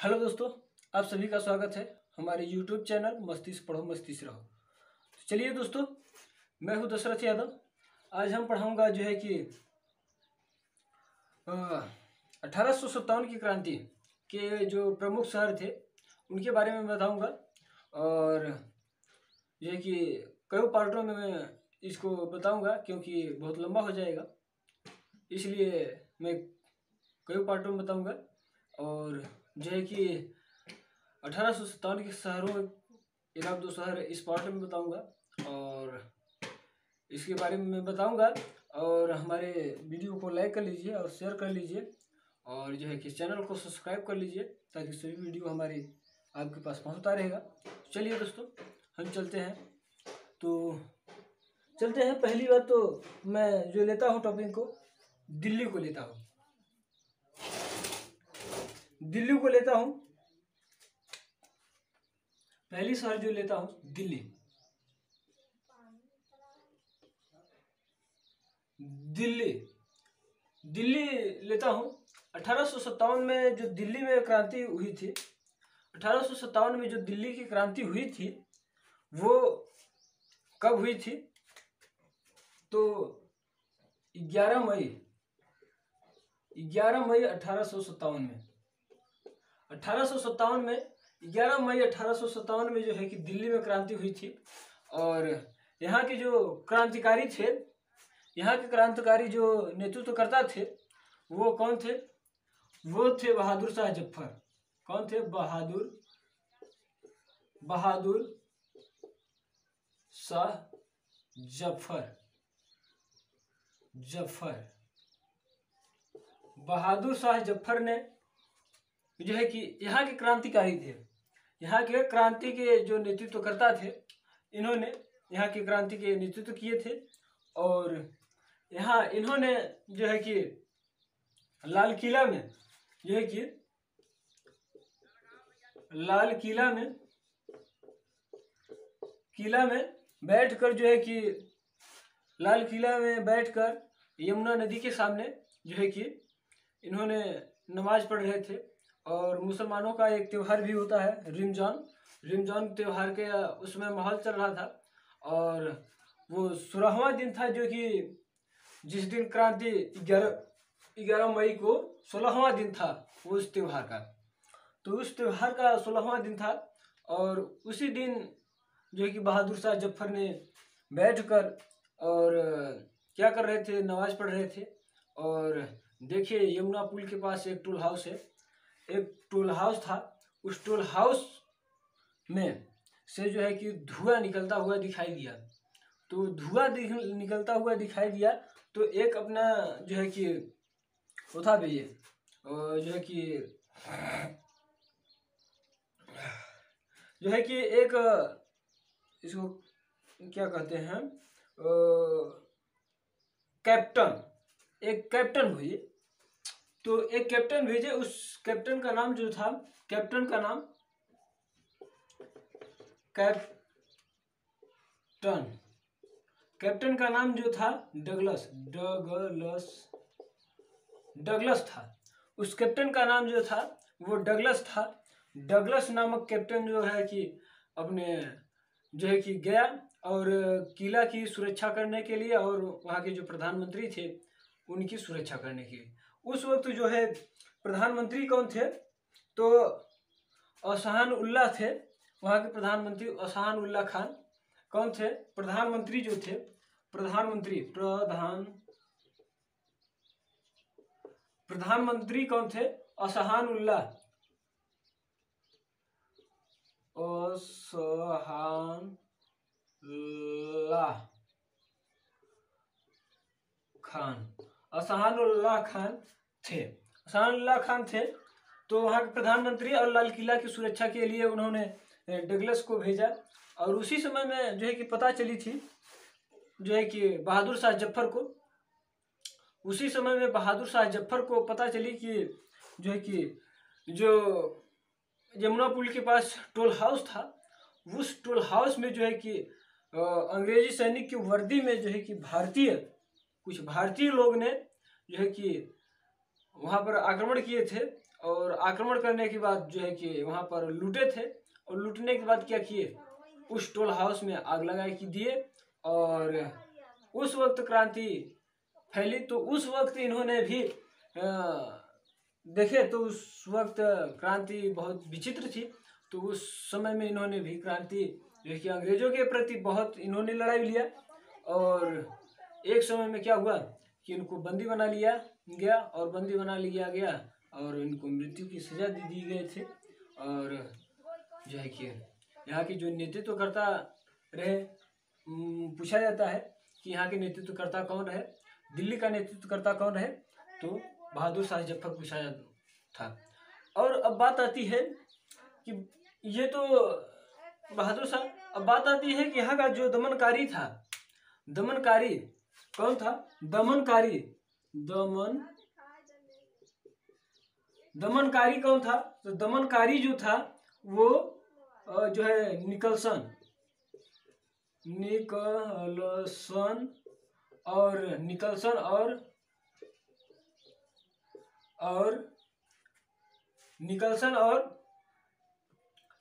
Hello दोस्तों, आप सभी का स्वागत है हमारे YouTube चैनल मस्ती से पढ़ो मस्ती से रहो। तो चलिए दोस्तों, मैं हूं दशरथ यादव। आज हम पढ़ाऊंगा जो है कि 1857 की क्रांति के जो प्रमुख शहर थे उनके बारे में बताऊंगा। और जो है कि कई पार्टों में मैं इसको बताऊंगा क्योंकि बहुत लंबा हो जाएगा, इसलिए मैं कई पार्टों में बताऊंगा। और जो है कि 1857 के शहरों में एक आध दो शहर इस पार्ट में बताऊंगा और इसके बारे में मैं बताऊंगा। और हमारे वीडियो को लाइक कर लीजिए और शेयर कर लीजिए और जो है कि चैनल को सब्सक्राइब कर लीजिए ताकि सभी वीडियो हमारी आपके पास पहुंचता रहेगा। चलिए दोस्तों, हम चलते हैं। पहली बात तो मैं जो लेता हूँ टॉपिक को, दिल्ली को लेता हूँ। पहली शहर जो लेता हूँ दिल्ली लेता हूँ। 1857 में जो दिल्ली में क्रांति हुई थी, 1857 में जो दिल्ली की क्रांति हुई थी वो कब हुई थी? तो 11 मई 1857 में 1857 में 11 मई 1857 में जो है कि दिल्ली में क्रांति हुई थी। और यहाँ के जो क्रांतिकारी थे, यहाँ के क्रांतिकारी जो नेतृत्वकर्ता थे वो कौन थे? वो थे बहादुर शाह जफर। कौन थे? बहादुर शाह जफर। बहादुर शाह जफर ने जो है कि यहाँ के क्रांतिकारी थे, यहाँ के क्रांति के जो नेतृत्वकर्ता थे, इन्होंने यहाँ की क्रांति के नेतृत्व किए थे। और यहाँ इन्होंने जो है कि लाल किला में बैठकर जो है कि लाल किला में बैठकर यमुना नदी के सामने जो है कि इन्होंने नमाज पढ़ रहे थे। और मुसलमानों का एक त्यौहार भी होता है रिमजान त्यौहार के उसमें माहौल चल रहा था। और वो 16वां दिन था जो कि जिस दिन क्रांति 11 मई को 16वां दिन था वो उस त्यौहार का। तो उस त्यौहार का 16वां दिन था और उसी दिन जो है कि बहादुर शाह जफर ने बैठकर और क्या कर रहे थे? नमाज पढ़ रहे थे। और देखिए, यमुना पुल के पास एक टूल हाउस है, एक टूल हाउस था। उस टूल हाउस में से जो है कि धुआं निकलता हुआ दिखाई दिया। तो धुआं निकलता हुआ दिखाई दिया तो एक अपना जो है कि वो था भैया, जो है कि एक इसको क्या कहते हैं, कैप्टन भेजे। तो एक कैप्टन भेजे, उस कैप्टन का नाम जो था, कैप्टन का नाम जो था डगलस था। उस कैप्टन का नाम जो था वो डगलस था। डगलस नामक कैप्टन जो है कि अपने जो है कि गया और किला की सुरक्षा करने के लिए और वहाँ के जो प्रधानमंत्री थे उनकी सुरक्षा करने के लिए। उस वक्त जो है प्रधानमंत्री कौन थे? तो अहसान उल्लाह थे। वहाँ के प्रधानमंत्री अहसान उल्लाह खान कौन थे? प्रधानमंत्री जो थे, प्रधानमंत्री कौन थे? अहसान उल्लाह खान थे। तो वहाँ के प्रधानमंत्री और लाल किला की सुरक्षा के लिए उन्होंने डगलस को भेजा। और उसी समय में जो है कि पता चली थी जो है कि बहादुर शाह जफर को पता चली कि जो है कि जो यमुना पुल के पास टोल हाउस था, उस टोल हाउस में जो है कि अंग्रेजी सैनिक की वर्दी में जो है कि कुछ भारतीय लोग ने जो है कि वहाँ पर आक्रमण किए थे और आक्रमण करने के बाद जो है कि वहाँ पर लूटे थे और लूटने के बाद क्या किए, उस टोल हाउस में आग लगाई की दिए और उस वक्त क्रांति फैली। तो उस वक्त इन्होंने भी देखे तो उस वक्त क्रांति बहुत विचित्र थी। तो उस समय में इन्होंने भी क्रांति जो है कि अंग्रेजों के प्रति बहुत इन्होंने लड़ाई लिया और एक समय में क्या हुआ कि इनको बंदी बना लिया गया और बंदी बना लिया गया और इनको मृत्यु की सजा दी गए थे। और जो है कि यहाँ की जो नेतृत्वकर्ता रहे, पूछा जाता है कि यहाँ के नेतृत्वकर्ता कौन रहे, दिल्ली का नेतृत्वकर्ता कौन रहे, तो बहादुर शाह जफर पूछा था। और अब बात आती है कि ये तो बहादुर शाह, अब बात आती है कि यहाँ का जो दमनकारी था, दमनकारी कौन था, दमनकारी कौन था, तो दमनकारी जो था वो जो है निकलसन और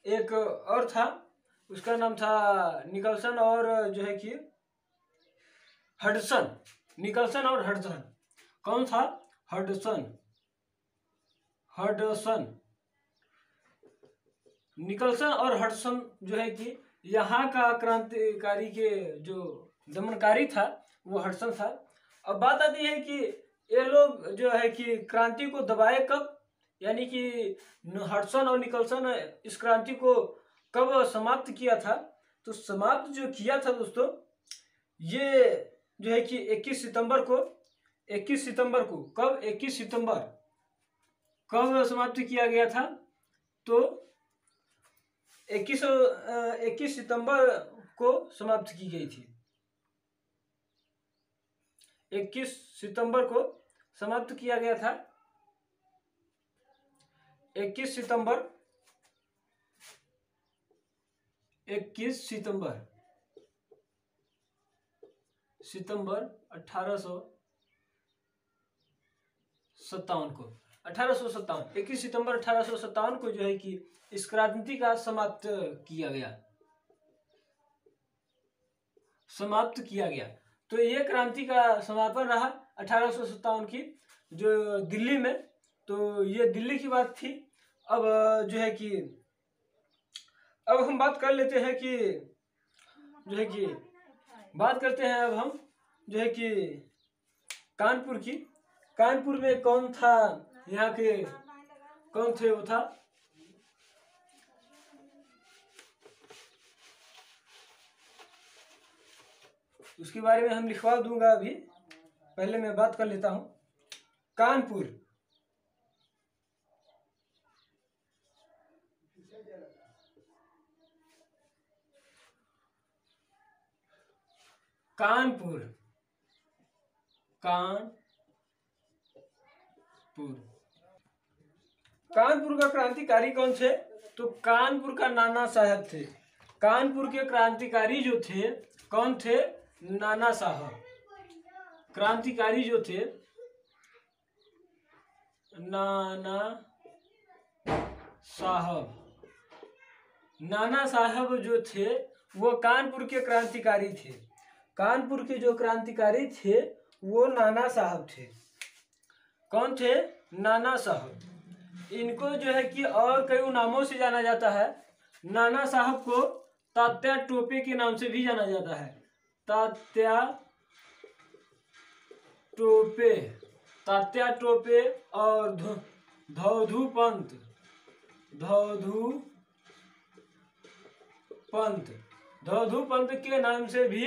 एक और था, उसका नाम था निकलसन और जो है कि हडसन, निकलसन और हडसन। कौन था, हडसन, निकलसन और हडसन जो है कि यहाँ का क्रांतिकारी के जो दमनकारी था वो हडसन था। अब बात आती है कि ये लोग जो है कि क्रांति को दबाए कब, यानी कि हडसन और निकलसन इस क्रांति को कब समाप्त किया था। तो समाप्त जो किया था दोस्तों, ये जो है कि 21 सितंबर को कब 21 सितंबर कब समाप्त किया गया था, तो 21 सितंबर को समाप्त की गई थी। 21 सितंबर को समाप्त किया गया था। 21 सितंबर 1857 को 21 सितंबर 1857 को जो है कि इस क्रांति का समाप्त किया गया। तो ये क्रांति का समापन रहा 1857 की जो दिल्ली में। तो ये दिल्ली की बात थी। अब जो है कि अब हम बात कर लेते हैं कि जो है कि बात करते हैं अब हम जो है कि कानपुर की। कानपुर में कौन था, यहाँ के कौन थे, वो था उसके बारे में हम लिखवा दूंगा। अभी पहले मैं बात कर लेता हूं। कानपुर कानपुर का क्रांतिकारी कौन थे, तो कानपुर का नाना साहब थे। कानपुर के क्रांतिकारी जो थे कौन थे, नाना साहब। क्रांतिकारी जो थे नाना साहब जो थे वो कानपुर के क्रांतिकारी थे। कानपुर के जो क्रांतिकारी थे वो नाना साहब थे। कौन थे, नाना साहब। इनको जो है कि और कई नामों से जाना जाता है। नाना साहब को तात्या टोपे के नाम से भी जाना जाता है। तात्या टोपे और धौधू पंत के नाम से भी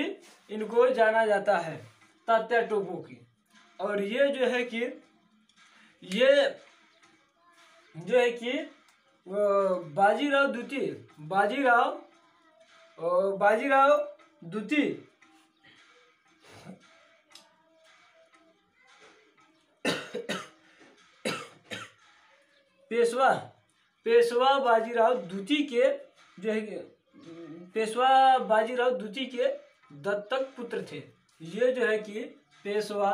इनको जाना जाता है, तात्या टोपो की। और ये जो है कि बाजीराव द्वितीय पेशवा बाजीराव द्वितीय के जो है पेशवा बाजीराव द्वितीय के दत्तक पुत्र थे। ये जो है कि पेशवा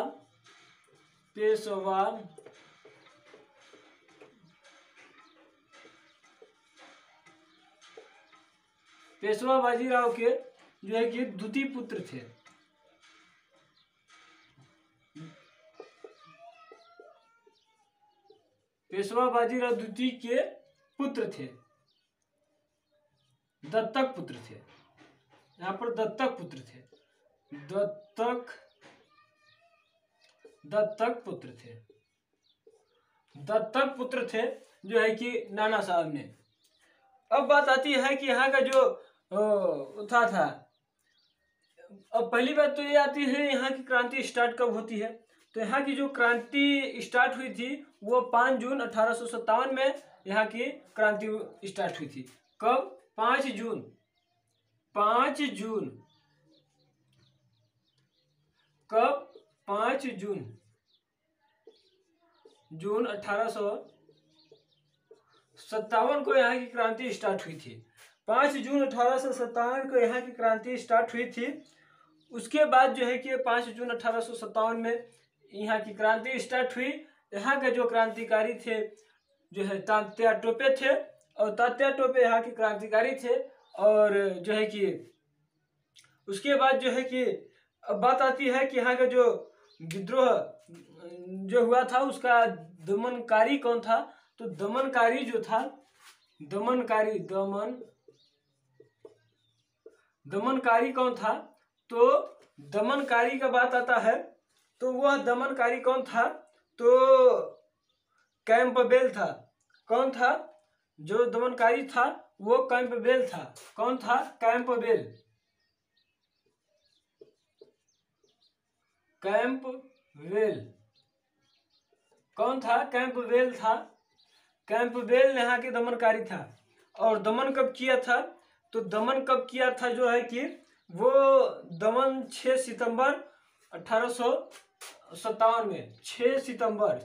पेशवा बाजीराव के जो है कि द्वितीय पुत्र थे। पेशवा बाजीराव द्वितीय के पुत्र थे, दत्तक पुत्र थे। यहाँ पर दत्तक पुत्र थे, दत्तक पुत्र थे, दत्तक पुत्र थे जो है कि नाना साहब ने। अब बात आती है कि यहाँ का जो था अब पहली बात तो ये आती है यहाँ की क्रांति स्टार्ट कब होती है। तो यहाँ की जो क्रांति स्टार्ट हुई थी वो 5 जून 1857 में यहाँ की क्रांति स्टार्ट हुई थी। कब? 5 जून 5 जून कब? 5 जून 1857 को यहाँ की क्रांति स्टार्ट हुई थी। 5 जून 1857 को यहाँ की क्रांति स्टार्ट हुई थी। उसके बाद जो है कि 5 जून 1857 में यहाँ की क्रांति स्टार्ट हुई। यहाँ के जो क्रांतिकारी थे जो है तात्या टोपे थे, और तात्या टोपे यहाँ के क्रांतिकारी थे। और जो है कि उसके बाद जो है कि अब बात आती है कि यहाँ का जो विद्रोह जो हुआ था उसका दमनकारी कौन था। तो दमनकारी जो था, दमनकारी कौन था। तो दमनकारी का बात आता है तो वह दमनकारी कौन था। तो कैंपबेल था। कौन था जो दमनकारी था? वो कैंपबेल था। कौन था? कैंपबेल। कौन था? कैंपबेल था। कैंपबेल यहाँ के दमनकारी था। और दमन कब किया था? तो दमन कब किया था जो है कि वो दमन 6 सितंबर 1857 में 6 सितंबर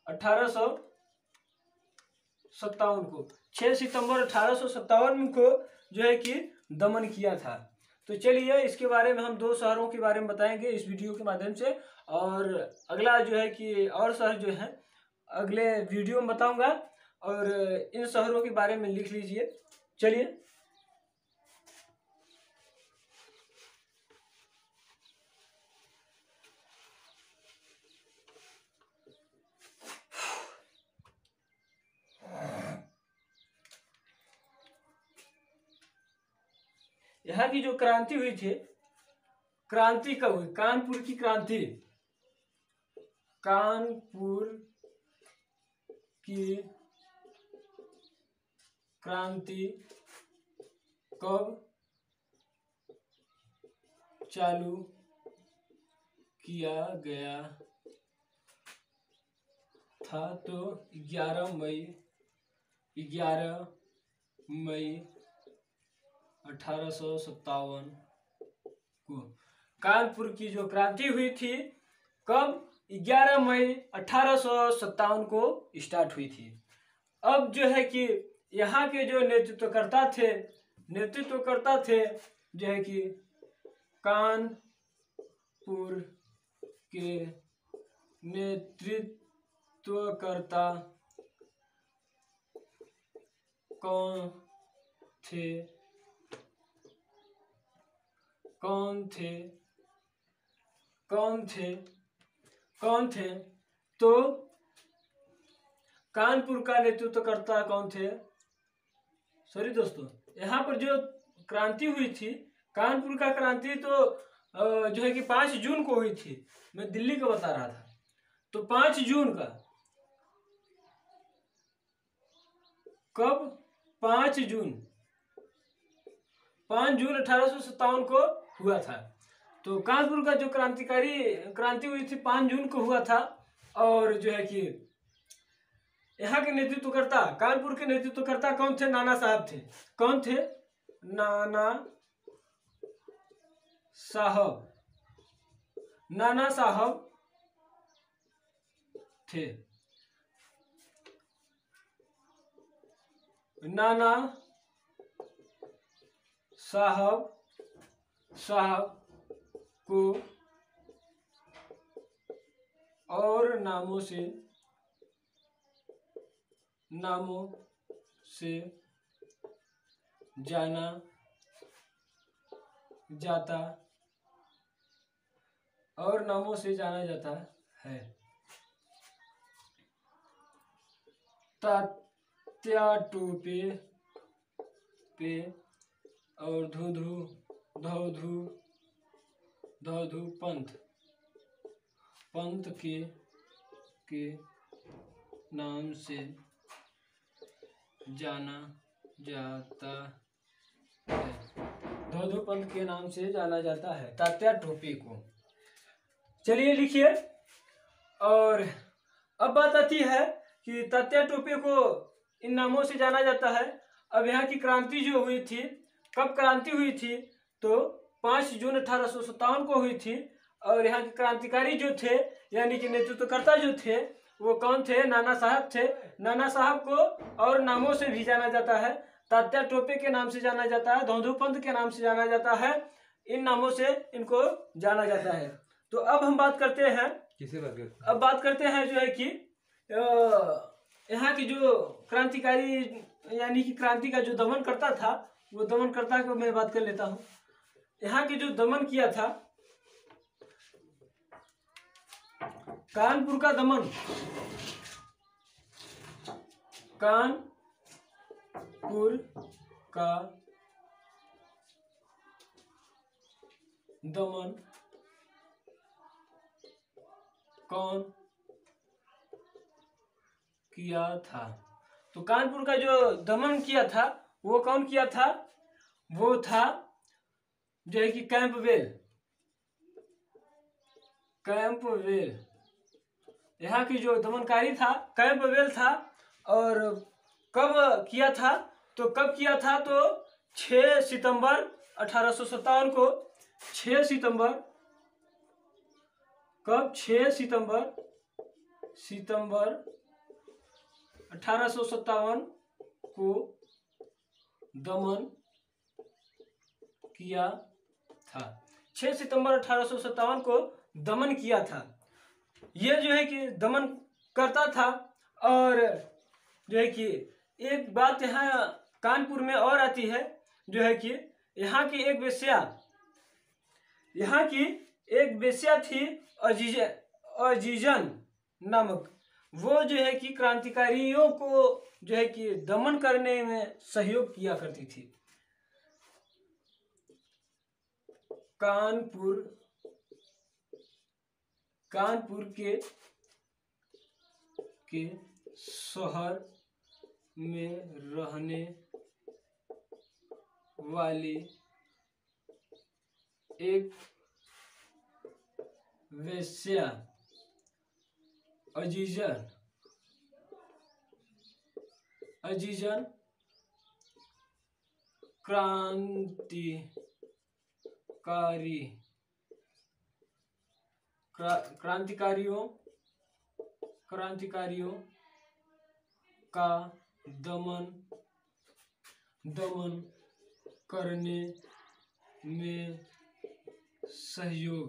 1857 को 6 सितंबर 1857 को जो है कि दमन किया था। तो चलिए इसके बारे में हम 2 शहरों के बारे में बताएंगे इस वीडियो के माध्यम से, और अगला जो है कि और शहर जो है अगले वीडियो में बताऊंगा, और इन शहरों के बारे में लिख लीजिए। चलिए यहाँ की जो क्रांति हुई थी, क्रांति कब हुई? कानपुर की क्रांति, कानपुर की क्रांति कब चालू किया गया था? तो 11 मई 1857 को कानपुर की जो क्रांति हुई थी कब? 11 मई 1857 को स्टार्ट हुई थी। अब जो है कि यहाँ के जो नेतृत्वकर्ता थे जो है कि कानपुर के नेतृत्वकर्ता कौन थे? तो कानपुर का नेतृत्वकर्ता कौन थे? सॉरी दोस्तों, यहाँ पर जो क्रांति हुई थी कानपुर का क्रांति तो जो है कि 5 जून को हुई थी। मैं दिल्ली का बता रहा था। तो 5 जून का कब? 5 जून 1857 को हुआ था। तो कानपुर का जो क्रांति हुई थी 5 जून को हुआ था। और जो है कि यहाँ के नेतृत्वकर्ता, कानपुर के नेतृत्वकर्ता कौन थे? नाना साहब थे। कौन थे? नाना साहब थे। नाना साहब को और नामों से जाना जाता और नामों से जाना जाता है। तात्या टोपे पे और धूधू धौधू धौधू पंथ पंथ के नाम से जाना जाता है। धौधू पंथ के नाम से जाना जाता है तात्या टोपे को। चलिए लिखिए। और अब बात आती है कि तात्या टोपे को इन नामों से जाना जाता है। अब यहाँ की क्रांति जो हुई थी, कब क्रांति हुई थी? तो 5 जून 1857 को हुई थी। और यहाँ के क्रांतिकारी जो थे यानी कि नेतृत्वकर्ता जो थे वो कौन थे? नाना साहब थे। नाना साहब को और नामों से भी जाना जाता है। तात्या टोपे के नाम से जाना जाता है, धौधू पंथ के नाम से जाना जाता है। इन नामों से इनको जाना जाता है। तो अब हम बात करते हैं, अब बात करते हैं जो है कि यहाँ की जो क्रांतिकारी यानी कि क्रांति का जो दमन करता था, वो दमन करता को मैं बात कर लेता हूँ। यहाँ की जो दमन किया था, कानपुर का दमन, कानपुर का दमन कौन किया था? तो कानपुर का जो दमन किया था वो कौन किया था? वो था जो है कि कैंपबेल। कैंपबेल यहाँ की जो दमनकारी था कैंपबेल था। और कब किया था? तो कब किया था? तो 6 सितंबर 1857 को। 6 सितंबर, कब? 6 सितंबर 1857 को दमन किया था। 6 सितंबर 1857 को दमन किया था। ये जो है कि दमन करता था। और जो है कि एक बात यहाँ कानपुर में और आती है, जो है कि यहाँ की एक वेश्या थी अजीजन नामक। वो जो है कि क्रांतिकारियों को जो है कि दमन करने में सहयोग किया करती थी। कानपुर के शहर में रहने वाली एक वेश्या अजीजन क्रांतिकारियों का दमन करने में सहयोग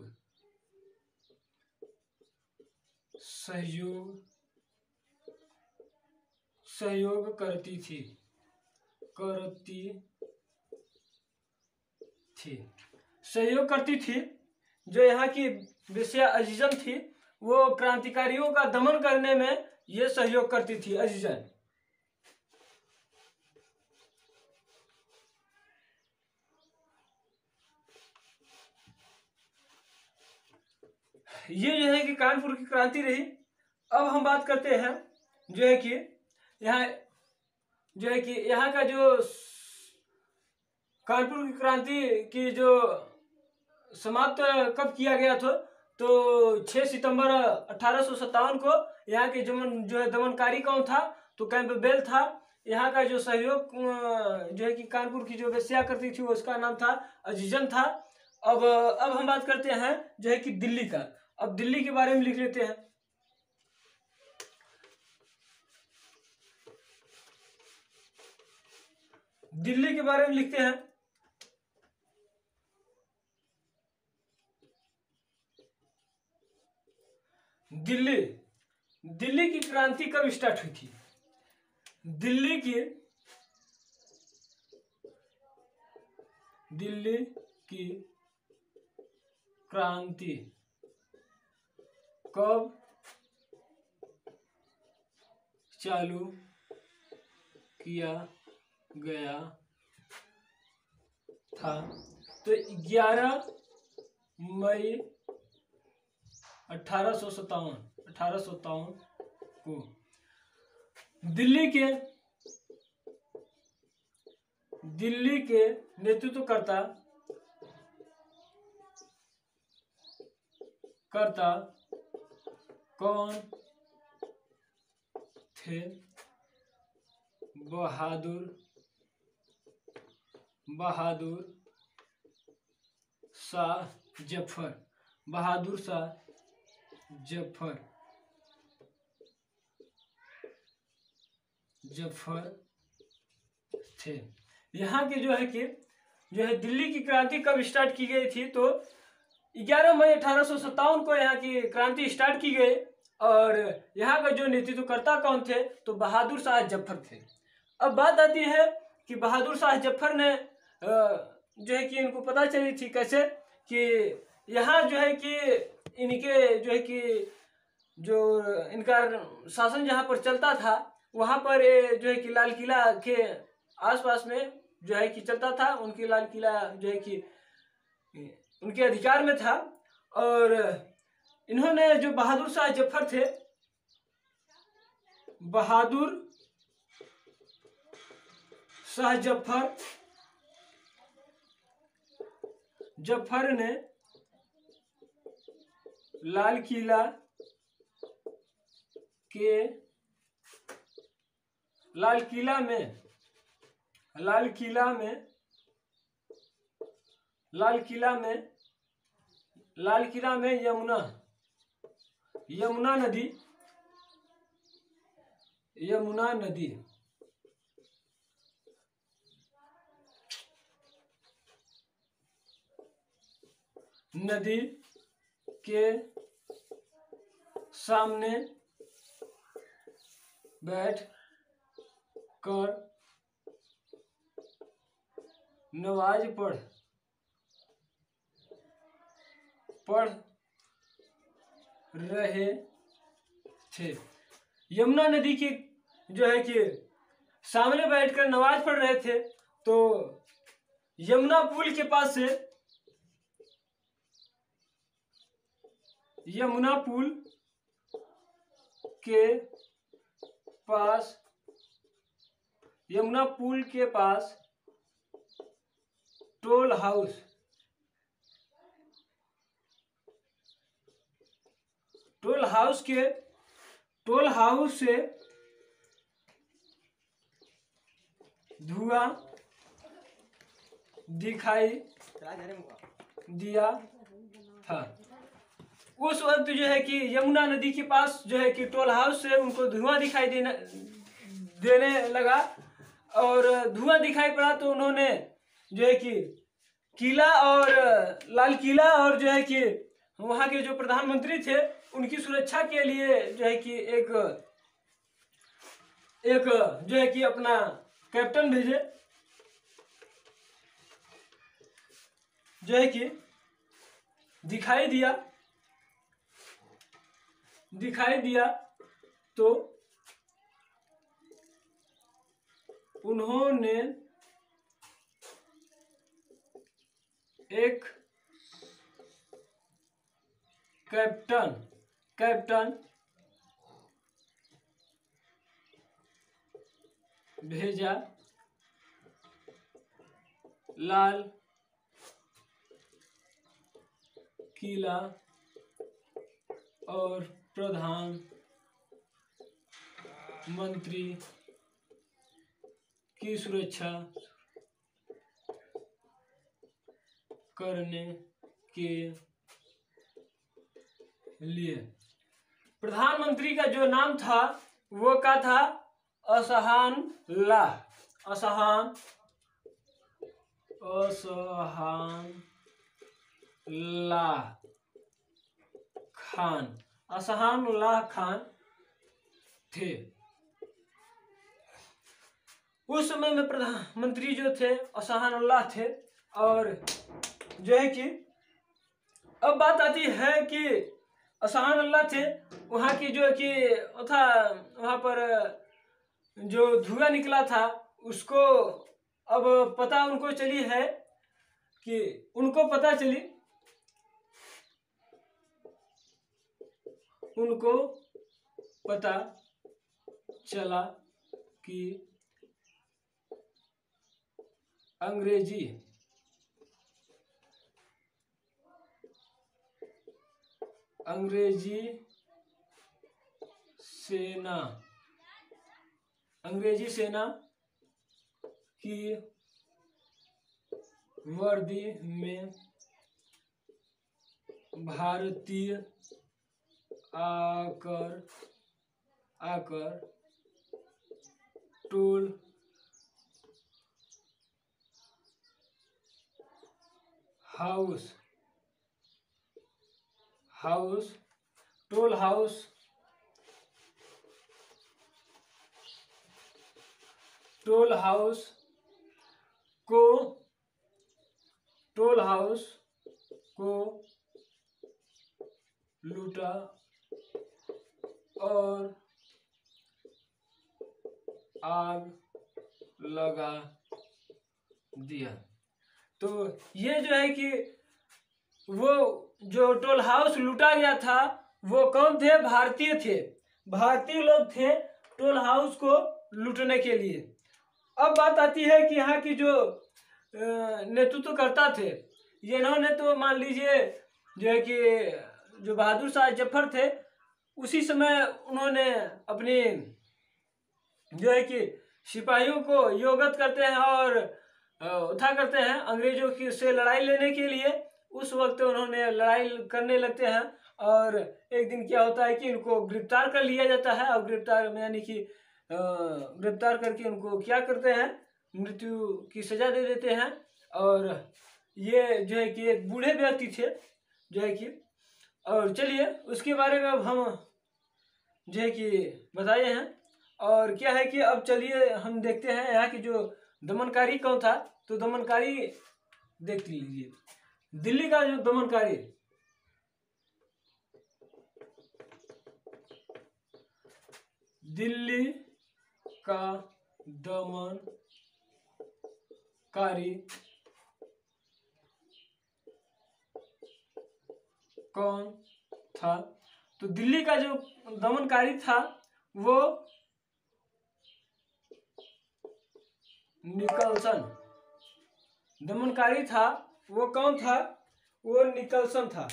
करती थी। सहयोग करती थी। जो यहाँ की वेश्या अजीजन थी वो क्रांतिकारियों का दमन करने में ये सहयोग करती थी। अजीजन ये जो है कि कानपुर की क्रांति रही। अब हम बात करते हैं जो है कि यहाँ का जो कानपुर की क्रांति की जो समाप्त कब किया गया था? तो 6 सितंबर 1857 को। यहाँ के जो है दमनकारी कौन था? तो कैंपबेल था। यहाँ का जो सहयोग जो है कि कानपुर की जो वेश्या करती थी उसका नाम था अजीजन था। अब हम बात करते हैं जो है कि दिल्ली का। अब दिल्ली के बारे में लिख लेते हैं। दिल्ली के बारे में लिखते हैं। दिल्ली की क्रांति कब स्टार्ट हुई थी? दिल्ली की दिल्ली की क्रांति कब चालू किया गया था? तो 11 मई 1857 को दिल्ली के नेतृत्वकर्ता कौन थे? बहादुर शाह जफर थे। यहाँ के जो है दिल्ली की क्रांति कब स्टार्ट की गई थी? तो 11 मई 1857 को यहाँ की क्रांति स्टार्ट की गई और यहाँ का जो नेतृत्वकर्ता कौन थे? तो बहादुर शाह जफर थे। अब बात आती है कि बहादुर शाह जफर ने जो है कि इनको पता चली थी कैसे कि यहाँ जो है कि इनके जो है कि जो इनका शासन जहाँ पर चलता था वहाँ पर जो है कि लाल किला के आसपास में जो है कि चलता था। उनकी लाल किला जो है कि उनके अधिकार में था और इन्होंने जो बहादुर शाह जफर थे, बहादुर शाह जफर ने लाल किला में यमुना नदी के सामने बैठ कर नमाज पढ़ रहे थे। यमुना नदी की जो है कि सामने बैठकर नमाज पढ़ रहे थे। तो यमुना पुल के पास से यमुना पुल के पास टोल हाउस से धुआं दिखाई दिया था। उस वक्त जो है कि यमुना नदी के पास जो है कि टोल हाउस से उनको धुआं दिखाई देने लगा और धुआं दिखाई पड़ा तो उन्होंने जो है कि किला और लाल किला और जो है कि वहाँ के जो प्रधानमंत्री थे उनकी सुरक्षा के लिए जो है कि एक जो है कि अपना कैप्टन भेजे, जो है कि दिखाई दिया तो उन्होंने एक कैप्टन भेजा। लाल किला और प्रधानमंत्री की सुरक्षा करने के लिए। प्रधानमंत्री का जो नाम था वो क्या था? असहानुल्लाह खान थे। उस समय में प्रधानमंत्री जो थे असहानुल्लाह थे और जो है कि अब बात आती है कि असहान अल्लाह थे, वहाँ की जो कि था, वहाँ पर जो धुआं निकला था उसको अब पता उनको चली है कि उनको पता चला कि अंग्रेजी सेना की वर्दी में भारतीय आकर टोल हाउस को लूटा और आग लगा दिया। तो ये जो है कि वो जो टोल हाउस लूटा गया था वो कौन थे? भारतीय थे, भारतीय लोग थे टोल हाउस को लूटने के लिए। अब बात आती है कि यहाँ की जो नेतृत्व करता थे, ये इन्होंने तो मान लीजिए जो है कि जो बहादुर शाह जफर थे उसी समय उन्होंने अपनी जो है कि सिपाहियों को योगत करते हैं और उठा करते हैं अंग्रेजों की से लड़ाई लेने के लिए। उस वक्त उन्होंने लड़ाई करने लगते हैं और एक दिन क्या होता है कि इनको गिरफ्तार कर लिया जाता है और गिरफ्तार में यानी कि गिरफ्तार करके उनको क्या करते हैं, मृत्यु की सजा दे देते हैं। और ये जो है कि एक बूढ़े व्यक्ति थे जो है कि, और चलिए उसके बारे में अब हम जो है कि बताए हैं। और क्या है कि अब चलिए हम देखते हैं यहाँ की जो दमनकारी कौन था। तो दमनकारी देख लीजिए, दिल्ली का जो दमनकारी, दिल्ली का दमनकारी कौन था? तो दिल्ली का जो दमनकारी था वो निकलसन। दमनकारी था वो कौन था? वो निकलसन था।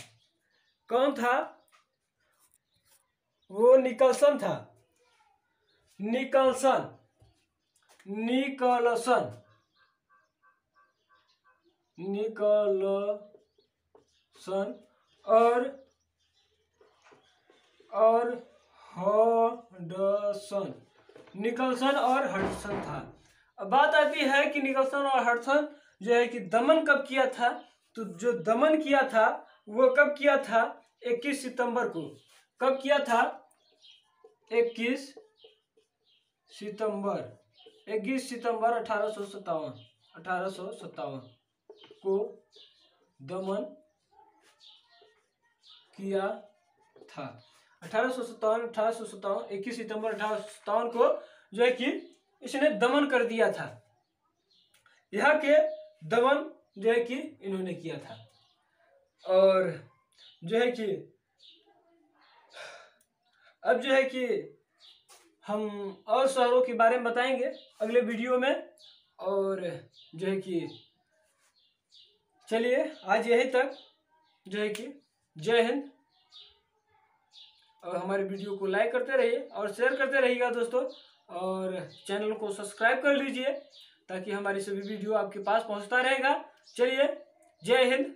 कौन था? वो निकलसन था। निकलसन और हडसन। निकलसन और हडसन था। अब बात आती है कि निकलसन और हडसन जो है कि दमन कब किया था? तो जो दमन किया था वो कब किया था? 21 सितंबर को। कब किया था? 21 सितंबर 1857 को दमन किया था। 1857 21 सितंबर 1857 को जो है कि इसने दमन कर दिया था। यहाँ के दमन जो है कि इन्होंने किया था। और जो है कि अब जो है कि हम और शहरों के बारे में बताएंगे अगले वीडियो में। और जो है कि चलिए आज यहीं तक, जो है कि जय हिंद। और हमारे वीडियो को लाइक करते रहिए और शेयर करते रहिएगा दोस्तों, और चैनल को सब्सक्राइब कर लीजिए ताकि हमारी सभी वीडियो आपके पास पहुंचता रहेगा। चलिए जय हिंद।